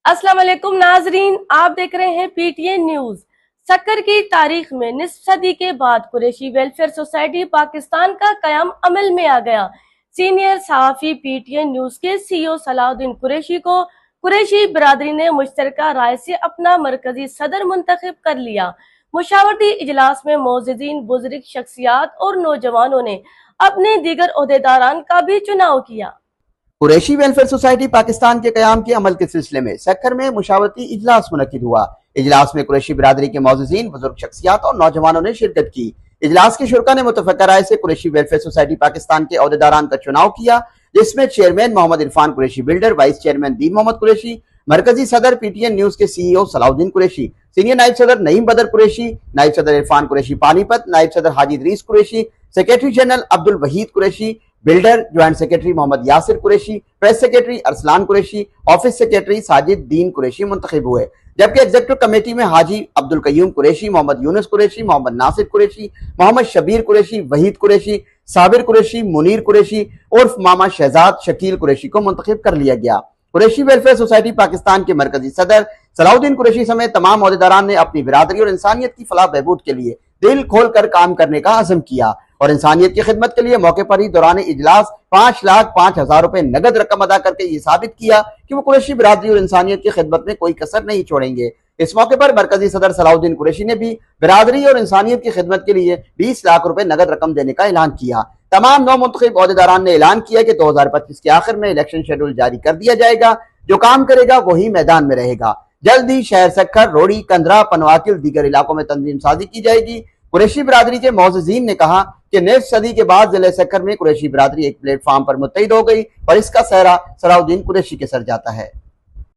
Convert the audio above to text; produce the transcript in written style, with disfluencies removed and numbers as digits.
अस्सलाम वालेकुम नाजरीन, आप देख रहे हैं पीटीएन न्यूज। सक्कर की तारीख में निस्फ सदी के बाद कुरैशी वेलफेयर सोसाइटी पाकिस्तान का कयाम अमल में आ गया। सीनियर सहाफी पीटीएन न्यूज के सीईओ सलाउद्दीन कुरैशी को कुरैशी बिरादरी ने मुश्तरका राय से अपना मरकजी सदर मुंतखब कर लिया। मुशावरती इजलास में मोअज़्ज़िज़ीन, बुजुर्ग शख्सियात और नौजवानों ने अपने दीगर ओहदेदारान का भी चुनाव किया। कुरैशी वेलफेयर सोसाइटी पाकिस्तान के कयाम के अमल के सिलसिले में सक्कर में मुशावरती इजलास मुनक्किद हुआ। इजलास में कुरैशी बिरादरी के मोअज़्ज़िज़ीन, बुजुर्ग शख्सियात और नौजवानों ने शिरकत की। इजलास के शुरका ने मुतफ़क्का राय से कुरैशी वेलफेयर सोसाइटी पाकिस्तान के ओहदेदारान का चुनाव किया, जिसमें chairman Mohammad Irfan Qureshi builder, vice chairman Deen Mohammad Qureshi, मरकजी सदर पीटीएन न्यूज के सीईओ सलाउद्दीन कुरैशी, सीनियर नायब सदर नईम बदर कुरैशी, नायब सदर इरफान कुरैशी पानीपत, नायब सदर Haji Idris Qureshi, secretary general Abdul Waheed Qureshi, builder joint secretary Mohammad Yasir Qureshi, press secretary Arsalan Qureshi, office secretary Sajid Din Qureshi मुंतखब हुए। जबकि एग्जीक्यूटिव कमेटी में हाजी अब्दुल कयूम कुरैशी, मोहम्मद यूनुस कुरैशी, मोहम्मद नासिर कुरैशी, मोहम्मद शबीर कुरैशी, वहीद कुरैशी, साबिर कुरैशी, मुनीर कुरैशी उर्फ मामा शहजाद शकील कुरैशी को मुंतखब कर लिया गया। कुरैशी वेलफेयर सोसाइटी पाकिस्तान के मरकजी सदर सलाउद्दीन कुरैशी समेत तमाम ओहदेदारान ने अपनी बिरादरी और इंसानियत की फलाह बहबूद के लिए दिल खोल कर काम करने का अज़म किया और इंसानियत की खिदमत के लिए मौके पर ही दौरान इजलास 5,05,000 रुपए नगद रकम अदा करके ये साबित किया कि वो कुरैशी बिरादरी और इंसानियत की खिदमत में कोई कसर नहीं छोड़ेंगे। इस मौके पर मरकजी सदर सलाउद्दीन कुरैशी ने भी बिरादरी और इंसानियत की खिदमत के लिए 20 लाख रुपए नगद रकम देने का ऐलान किया। तमाम नौ मुंतखब ओहदेदारान ने ऐलान किया कि 2025 के आखिर में इलेक्शन शेड्यूल जारी कर दिया जाएगा। जो काम करेगा वही मैदान में रहेगा। जल्द ही शहर सक्खर, रोड़ी, कंदरा, पनवाकिल, दीगर इलाकों में तंजीम साजी की जाएगी। कुरैशी बिरादरी के मोअज़्ज़िज़ीन ने कहा कि निस्फ सदी के बाद जिले सक्खर में कुरैशी बिरादरी एक प्लेटफार्म पर मुत्तहिद हो गई और इसका सहरा सलाउद्दीन कुरैशी के सर जाता है।